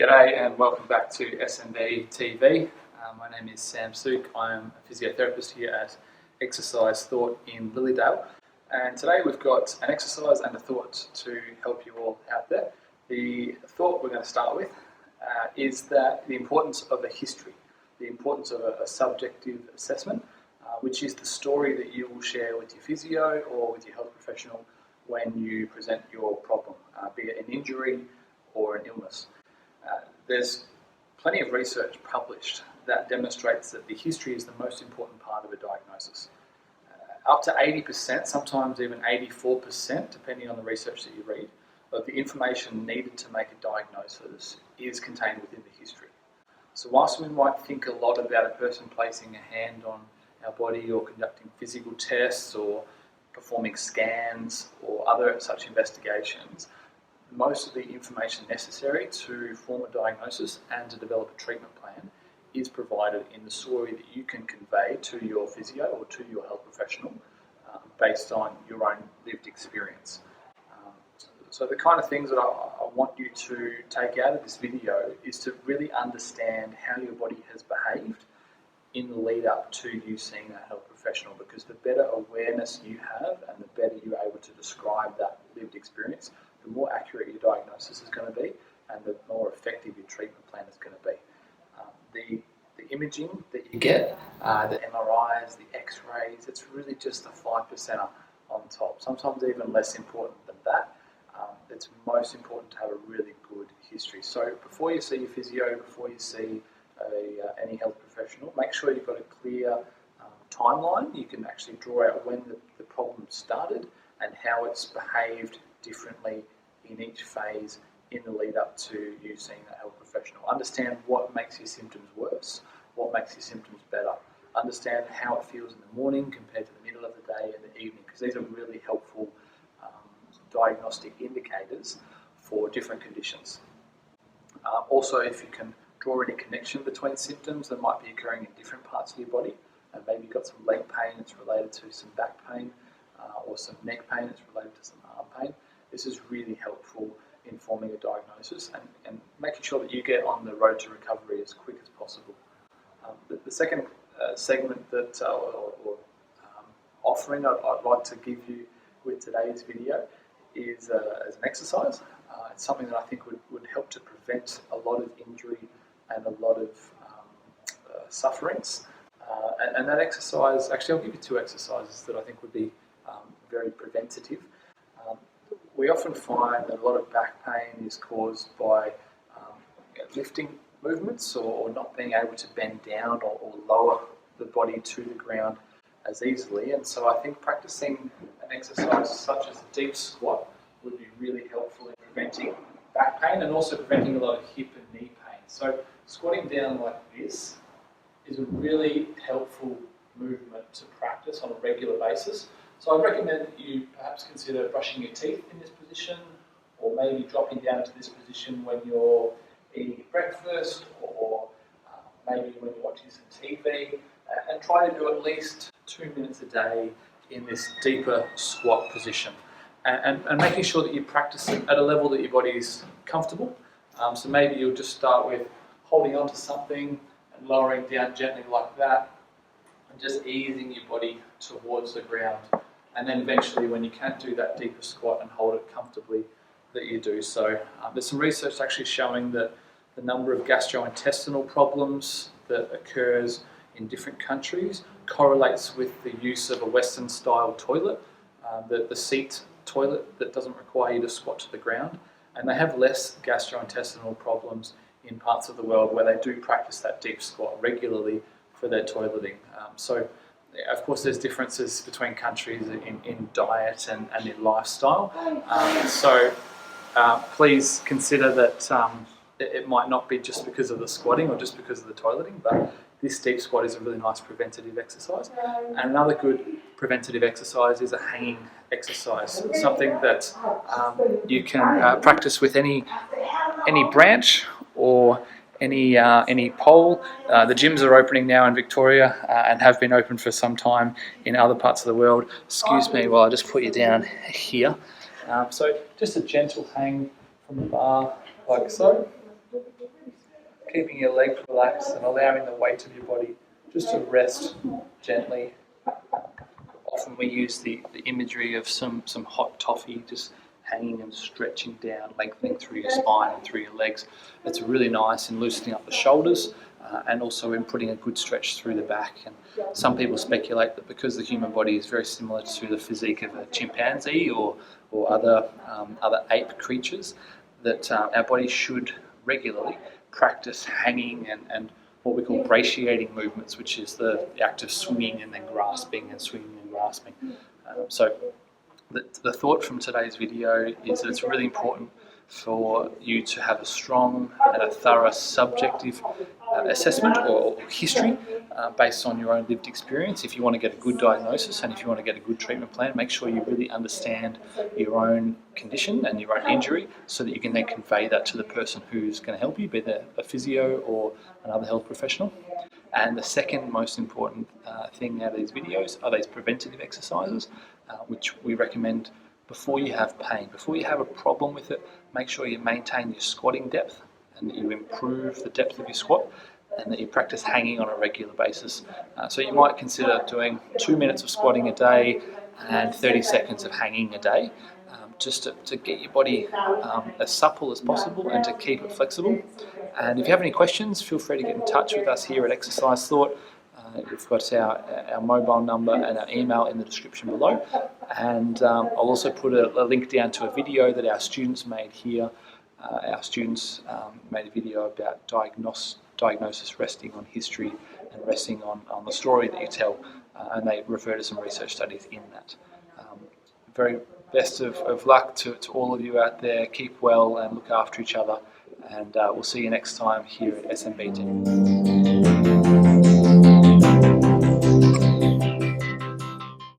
G'day and welcome back to SMB TV. My name is Sam Sook. I am a physiotherapist here at Exercise Thought in Lilydale, and today we've got an exercise and a thought to help you all out there. The thought we're going to start with is that the importance of a history, the importance of a subjective assessment, which is the story that you will share with your physio or with your health professional when you present your problem, be it an injury or an illness. There's plenty of research published that demonstrates that the history is the most important part of a diagnosis. Up to 80%, sometimes even 84%, depending on the research that you read, of the information needed to make a diagnosis is contained within the history. So whilst we might think a lot about a person placing a hand on our body or conducting physical tests or performing scans or other such investigations, most of the information necessary to form a diagnosis and to develop a treatment plan is provided in the story that you can convey to your physio or to your health professional based on your own lived experience. So the kind of things that I want you to take out of this video is to really understand how your body has behaved in the lead up to you seeing a health professional, because the better awareness you have and the better you're able to describe that lived experience, the more accurate your diagnosis is going to be and the more effective your treatment plan is going to be. The imaging that you get, the MRIs, the X-rays, it's really just a 5%er on top, sometimes even less important than that. It's most important to have a really good history. So before you see your physio, before you see any health professional, make sure you've got a clear timeline. You can actually draw out when the problem started and how it's behaved differently in each phase in the lead up to you seeing a health professional. Understand what makes your symptoms worse, what makes your symptoms better. Understand how it feels in the morning compared to the middle of the day and the evening, because these are really helpful diagnostic indicators for different conditions. Also, if you can draw any connection between symptoms that might be occurring in different parts of your body, and maybe you've got some leg pain that's related to some back pain, or some neck pain that's related to some arm pain, this is really helpful in forming a diagnosis and making sure that you get on the road to recovery as quick as possible. The second segment that offering I'd like to give you with today's video is as an exercise. It's something that I think would help to prevent a lot of injury and a lot of sufferings. And that exercise, actually I'll give you two exercises that I think would be very preventative. We often find that a lot of back pain is caused by lifting movements or not being able to bend down or lower the body to the ground as easily. And so I think practicing an exercise such as a deep squat would be really helpful in preventing back pain and also preventing a lot of hip and knee pain. So squatting down like this is a really helpful movement to practice on a regular basis. So I recommend that you perhaps consider brushing your teeth in this position, or maybe dropping down to this position when you're eating breakfast, or maybe when you're watching some TV, and try to do at least 2 minutes a day in this deeper squat position. And making sure that you practice it at a level that your body is comfortable. So maybe you'll just start with holding onto something and lowering down gently like that, and just easing your body towards the ground. And then eventually, when you can't do that deeper squat and hold it comfortably, that you do so. There's some research actually showing that the number of gastrointestinal problems that occurs in different countries correlates with the use of a Western style toilet, the seat toilet that doesn't require you to squat to the ground. And they have less gastrointestinal problems in parts of the world where they do practice that deep squat regularly for their toileting. So of course there's differences between countries in diet and in lifestyle. So please consider that it might not be just because of the squatting or just because of the toileting, but this deep squat is a really nice preventative exercise. And another good preventative exercise is a hanging exercise, something that you can practice with any branch or any pole. The gyms are opening now in Victoria and have been open for some time in other parts of the world. Excuse me while I just put you down here. So just a gentle hang from the bar like so. keeping your legs relaxed and allowing the weight of your body just to rest gently. Often we use the imagery of some hot toffee just hanging and stretching down, lengthening through your spine and through your legs. It's really nice in loosening up the shoulders and also in putting a good stretch through the back. And some people speculate that because the human body is very similar to the physique of a chimpanzee or other ape creatures, that our body should regularly practice hanging and what we call brachiating movements, which is the act of swinging and then grasping and swinging and grasping. So the thought from today's video is that it's really important for you to have a strong and a thorough subjective assessment or history based on your own lived experience. If you want to get a good diagnosis and if you want to get a good treatment plan, make sure you really understand your own condition and your own injury so that you can then convey that to the person who's going to help you, be they a physio or another health professional. And the second most important thing out of these videos are these preventative exercises, which we recommend before you have pain. Before you have a problem with it, make sure you maintain your squatting depth and that you improve the depth of your squat and that you practice hanging on a regular basis. So you might consider doing 2 minutes of squatting a day and 30 seconds of hanging a day, just to get your body as supple as possible and to keep it flexible. And if you have any questions, feel free to get in touch with us here at Exercise Thought. We've got our mobile number and our email in the description below. And I'll also put a link down to a video that our students made here. Our students made a video about diagnosis resting on history and resting on the story that you tell. And they refer to some research studies in that. Very best of luck to all of you out there. Keep well and look after each other. And we'll see you next time here at SMBT.